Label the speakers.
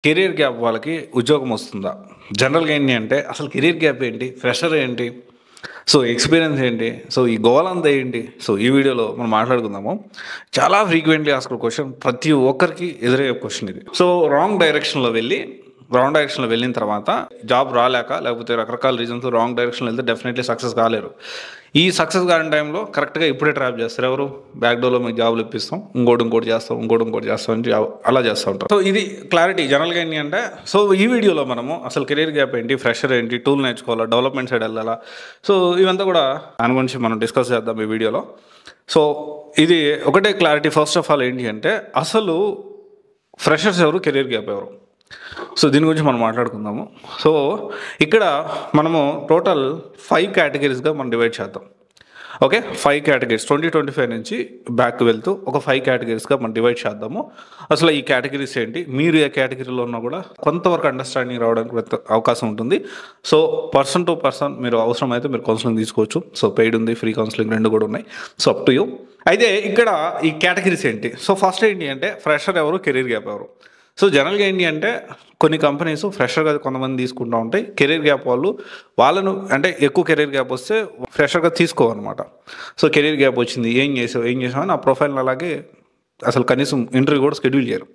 Speaker 1: Career gap వాళ్ళకి ఉద్యోగం వస్తుందా? జనరల్‌గా ఏంటి అంటే అసలు కెరియర్ గ్యాప్ ఏంటి? ఫ్రెషర్ ఏంటి? సో, ఎక్స్‌పీరియన్స్ ఏంటి? సో, ఈ గోలంతా ఏంటి? సో, ఈ వీడియోలో మనం మాట్లాడుకుందాము. చాలా ఫ్రీక్వెంట్‌లీ ఆస్క్డ్ క్వెషన్ ప్రతి ఒక్కరికి ఎదురయ్యే క్వెషన్ ఇది. సో, రాంగ్ డైరెక్షన్‌లో వెళ్ళిన తర్వాత జాబ్ రాలేక లేకపోతే రకరకాల రీజన్స్‌తో రాంగ్ డైరెక్షన్‌లో వెళ్తే డెఫినెట్‌లీ సక్సెస్ కాలేరు. ఈ సక్సెస్ కాని టైంలో కరెక్ట్‌గా ఇప్పుడే ట్రాప్ చేస్తారు. ఎవరు? బ్యాక్ డోర్‌లో మీకు జాబ్‌లు ఇప్పిస్తాం. ఇంకోటి చేస్తాం అని అలా చేస్తా ఉంటారు. సో, ఇది క్లారిటీ జనరల్‌గా ఏంటి అంటే సో, ఈ వీడియోలో మనము అసలు కెరియర్ గ్యాప్ ఏంటి? ఫ్రెషర్ ఏంటి? టూల్ నేర్చుకోవాలా? డెవలప్‌మెంట్ సైడ్ వెళ్ళాలా? సో, ఇవంతా కూడా దాని గురించి మనం డిస్కస్ చేద్దాం ఈ వీడియోలో. సో, ఇది ఒకటే క్లారిటీ ఫస్ట్ ఆఫ్ ఆల్ ఏంటి అంటే అసలు ఫ్రెషర్స్ ఎవరు? కెరియర్ గ్యాప్ ఎవరు? సో, దీని గురించి మనం మాట్లాడుకుందాము. సో, ఇక్కడ మనము టోటల్ 5 కేటగిరీస్‌గా మనం డివైడ్ చేద్దాం. ఓకే. 5 కేటగిరీస్ 2025 నుంచి బ్యాక్ వెళ్తూ ఒక 5 కేటగిరీస్‌గా మనం డివైడ్ చేద్దాము. అసలు ఈ కేటగిరీస్ ఏంటి? మీరు ఏ కేటగిరీలో ఉన్నా కూడా కొంతవరకు అండర్‌స్టాండింగ్ రావడానికి అవకాశం ఉంటుంది. సో, పర్సన్ టు పర్సన్ మీరు అవసరమైతే మీరు కౌన్సిలింగ్ తీసుకోవచ్చు. సో, పెయిడ్ ఉంది, ఫ్రీ కౌన్సిలింగ్ 2 కూడా ఉన్నాయి. So, up to you. అయితే ఇక్కడ ఈ కేటగిరీస్ ఏంటి? సో, ఫస్ట్ ఏంటి అంటే ఫ్రెషర్ ఎవరు? కెరియర్ గ్యాప్ ఎవరు? సో, జనరల్‌గా ఏంటి అంటే కొన్ని కంపెనీస్ ఫ్రెషర్‌గా కొంతమంది తీసుకుంటా ఉంటాయి. కెరియర్ గ్యాప్ వాళ్ళను అంటే ఎక్కువ కెరియర్ గ్యాప్ వస్తే ఫ్రెషర్‌గా తీసుకోవన్నమాట. సో, కెరియర్ గ్యాప్ వచ్చింది. ఏం చేసావు అని ఆ ప్రొఫైల్‌ని అలాగే అసలు కనీసం ఇంటర్వ్యూ కూడా షెడ్యూల్ చేయరు.